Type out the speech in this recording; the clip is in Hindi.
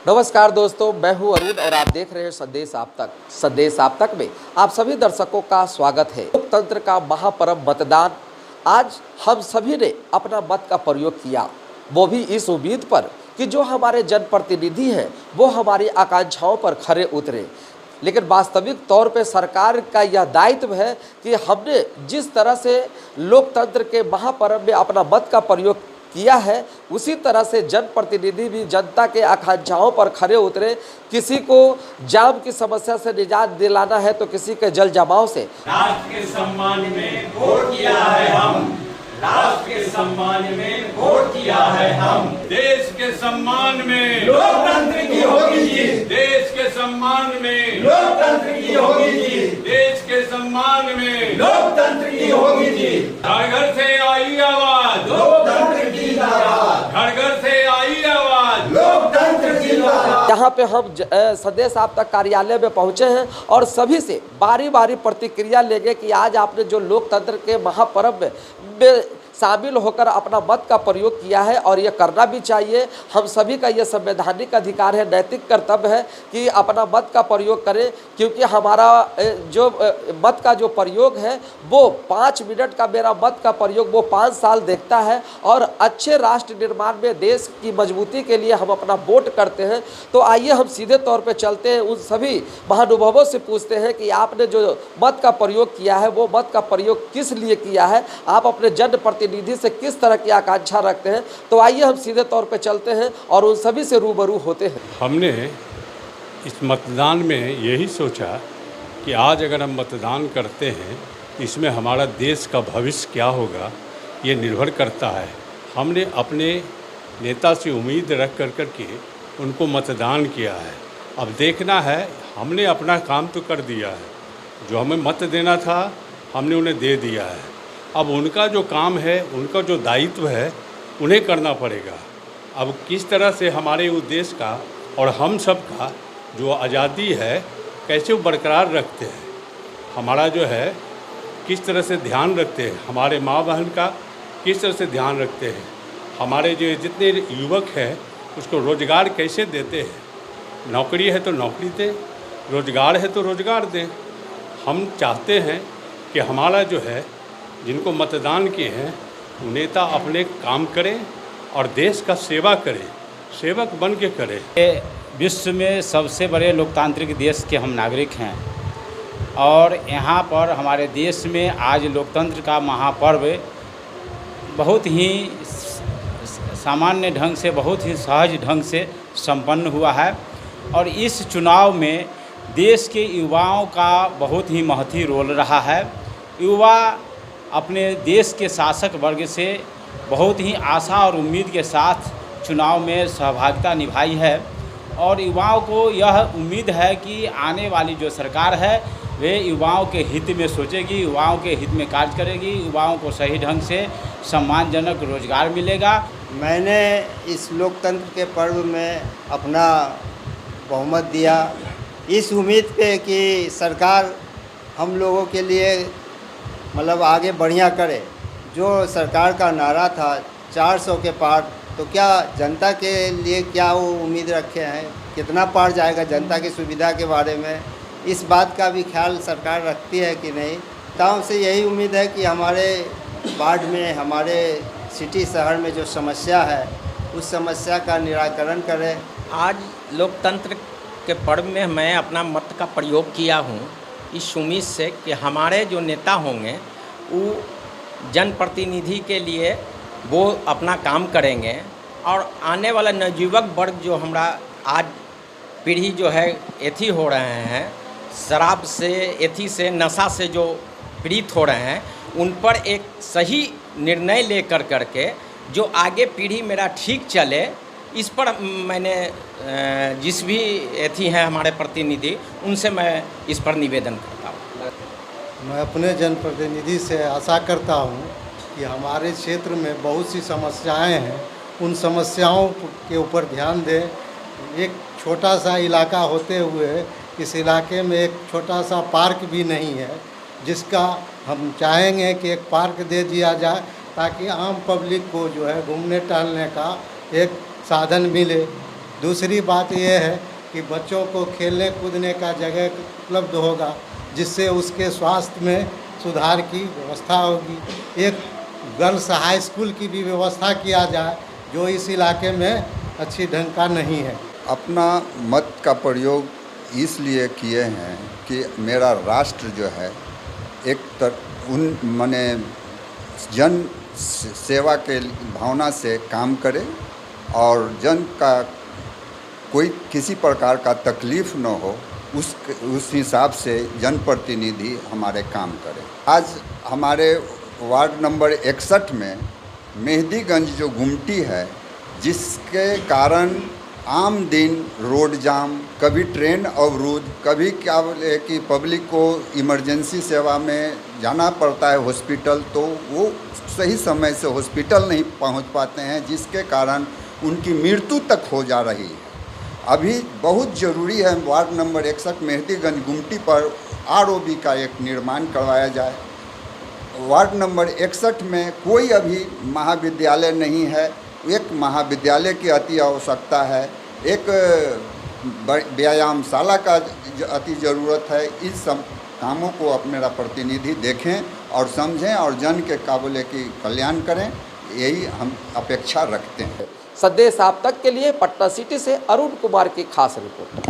नमस्कार दोस्तों, मैं हूं अरुण और आप देख रहे हैं संदेश आप तक। संदेश आप तक में आप सभी दर्शकों का स्वागत है। लोकतंत्र का महापर्व मतदान, आज हम सभी ने अपना मत का प्रयोग किया, वो भी इस उम्मीद पर कि जो हमारे जनप्रतिनिधि हैं वो हमारी आकांक्षाओं पर खरे उतरे। लेकिन वास्तविक तौर पे सरकार का यह दायित्व है कि हमने जिस तरह से लोकतंत्र के महापर्व में अपना मत का प्रयोग किया है, उसी तरह से जनप्रतिनिधि भी जनता के आकांक्षाओं पर खरे उतरे। किसी को जाम की समस्या से निजात दिलाना है तो किसी के जल जमाव से। राष्ट्र के सम्मान में वोट किया है हम, राष्ट्र के सम्मान में वोट किया है हम। देश के सम्मान में लोकतंत्र की होगी जीत, देश के सम्मान में लोकतंत्र की होगी जीत, देश के सम्मान में लोकतंत्र की होगी जीत। घर घर से आई आवाज लोकतंत्र की आवाज, घर घर से आई आवाज लोकतंत्र की आवाज। यहाँ पे हम संदेश आप तक कार्यालय में पहुँचे हैं और सभी से बारी बारी प्रतिक्रिया लेंगे कि आज आपने जो लोकतंत्र के महापर्व में शामिल होकर अपना मत का प्रयोग किया है और ये करना भी चाहिए। हम सभी का ये संवैधानिक अधिकार है, नैतिक कर्तव्य है कि अपना मत का प्रयोग करें, क्योंकि हमारा जो मत का जो प्रयोग है वो 5 मिनट का, मेरा मत का प्रयोग वो 5 साल देखता है। और अच्छे राष्ट्र निर्माण में देश की मजबूती के लिए हम अपना वोट करते हैं। तो आइए हम सीधे तौर पर चलते हैं, उन सभी महानुभावों से पूछते हैं कि आपने जो मत का प्रयोग किया है वो मत का प्रयोग किस लिए किया है, आप अपने जनप्रतिनिधि से किस तरह की आकांक्षा रखते हैं। तो आइए हम सीधे तौर पर चलते हैं और उन सभी से रूबरू होते हैं। हमने इस मतदान में यही सोचा कि आज अगर हम मतदान करते हैं, इसमें हमारा देश का भविष्य क्या होगा ये निर्भर करता है। हमने अपने नेता से उम्मीद रख कर के उनको मतदान किया है। अब देखना है, हमने अपना काम तो कर दिया है, जो हमें मत देना था हमने उन्हें दे दिया है। अब उनका जो काम है, उनका जो दायित्व है, उन्हें करना पड़ेगा। अब किस तरह से हमारे उस देश का और हम सब का जो आज़ादी है कैसे वो बरकरार रखते हैं, हमारा जो है किस तरह से ध्यान रखते हैं, हमारे माँ बहन का किस तरह से ध्यान रखते हैं, हमारे जो जितने युवक हैं उसको रोज़गार कैसे देते हैं। नौकरी है तो नौकरी दें, रोज़गार है तो रोज़गार दें। हम चाहते हैं कि हमारा जो है, जिनको मतदान किए हैं वो नेता अपने काम करें और देश का सेवा करें, सेवक बन के करें। विश्व में सबसे बड़े लोकतांत्रिक देश के हम नागरिक हैं और यहाँ पर हमारे देश में आज लोकतंत्र का महापर्व बहुत ही सामान्य ढंग से, बहुत ही सहज ढंग से संपन्न हुआ है। और इस चुनाव में देश के युवाओं का बहुत ही महत्वपूर्ण रोल रहा है। युवा अपने देश के शासक वर्ग से बहुत ही आशा और उम्मीद के साथ चुनाव में सहभागिता निभाई है और युवाओं को यह उम्मीद है कि आने वाली जो सरकार है वे युवाओं के हित में सोचेगी, युवाओं के हित में कार्य करेगी, युवाओं को सही ढंग से सम्मानजनक रोजगार मिलेगा। मैंने इस लोकतंत्र के पर्व में अपना बहुमत दिया इस उम्मीद पे कि सरकार हम लोगों के लिए मतलब आगे बढ़िया करे। जो सरकार का नारा था 400 के पार, तो क्या जनता के लिए क्या वो उम्मीद रखे हैं, कितना पार जाएगा जनता की सुविधा के बारे में, इस बात का भी ख्याल सरकार रखती है कि नहीं। ताऊ से यही उम्मीद है कि हमारे वार्ड में, हमारे सिटी शहर में जो समस्या है उस समस्या का निराकरण करें। आज लोकतंत्र के पर्व में मैं अपना मत का प्रयोग किया हूँ इस उम्मीद से कि हमारे जो नेता होंगे वो जनप्रतिनिधि के लिए वो अपना काम करेंगे और आने वाला नवयुवक वर्ग जो हमारा आज पीढ़ी जो है एथी हो रहे हैं, शराब से, एथी से, नशा से जो पीड़ित हो रहे हैं, उन पर एक सही निर्णय लेकर करके जो आगे पीढ़ी मेरा ठीक चले, इस पर मैंने जिस भी एथी हैं हमारे प्रतिनिधि, उनसे मैं इस पर निवेदन करता हूँ। मैं अपने जनप्रतिनिधि से आशा करता हूँ कि हमारे क्षेत्र में बहुत सी समस्याएं हैं, उन समस्याओं के ऊपर ध्यान दें। एक छोटा सा इलाका होते हुए इस इलाके में एक छोटा सा पार्क भी नहीं है, जिसका हम चाहेंगे कि एक पार्क दे दिया जाए ताकि आम पब्लिक को जो है घूमने टहलने का एक साधन मिले। दूसरी बात यह है कि बच्चों को खेलने कूदने का जगह उपलब्ध होगा, जिससे उसके स्वास्थ्य में सुधार की व्यवस्था होगी। एक गर्ल्स हाई स्कूल की भी व्यवस्था किया जाए, जो इस इलाके में अच्छी ढंग का नहीं है। अपना मत का प्रयोग इसलिए किए हैं कि मेरा राष्ट्र जो है माने जन सेवा के भावना से काम करे और जन का कोई किसी प्रकार का तकलीफ़ न हो, उस हिसाब से जनप्रतिनिधि हमारे काम करें। आज हमारे वार्ड नंबर 61 में मेहंदीगंज जो गुमटी है, जिसके कारण आम दिन रोड जाम, कभी ट्रेन अवरुद्ध, कभी क्या बोले कि पब्लिक को इमरजेंसी सेवा में जाना पड़ता है हॉस्पिटल, तो वो सही समय से हॉस्पिटल नहीं पहुंच पाते हैं, जिसके कारण उनकी मृत्यु तक हो जा रही है। अभी बहुत ज़रूरी है वार्ड नंबर 61 मेहंदीगंज गुमटी पर ROB का एक निर्माण करवाया जाए। वार्ड नंबर 61 में कोई अभी महाविद्यालय नहीं है, एक महाविद्यालय की अति आवश्यकता है, एक व्यायामशाला का अति ज़रूरत है। इस सब कामों को अपने प्रतिनिधि देखें और समझें और जन के काबुले की कल्याण करें, यही हम अपेक्षा रखते हैं। संदेश आप तक के लिए पटना सिटी से अरुण कुमार की खास रिपोर्ट।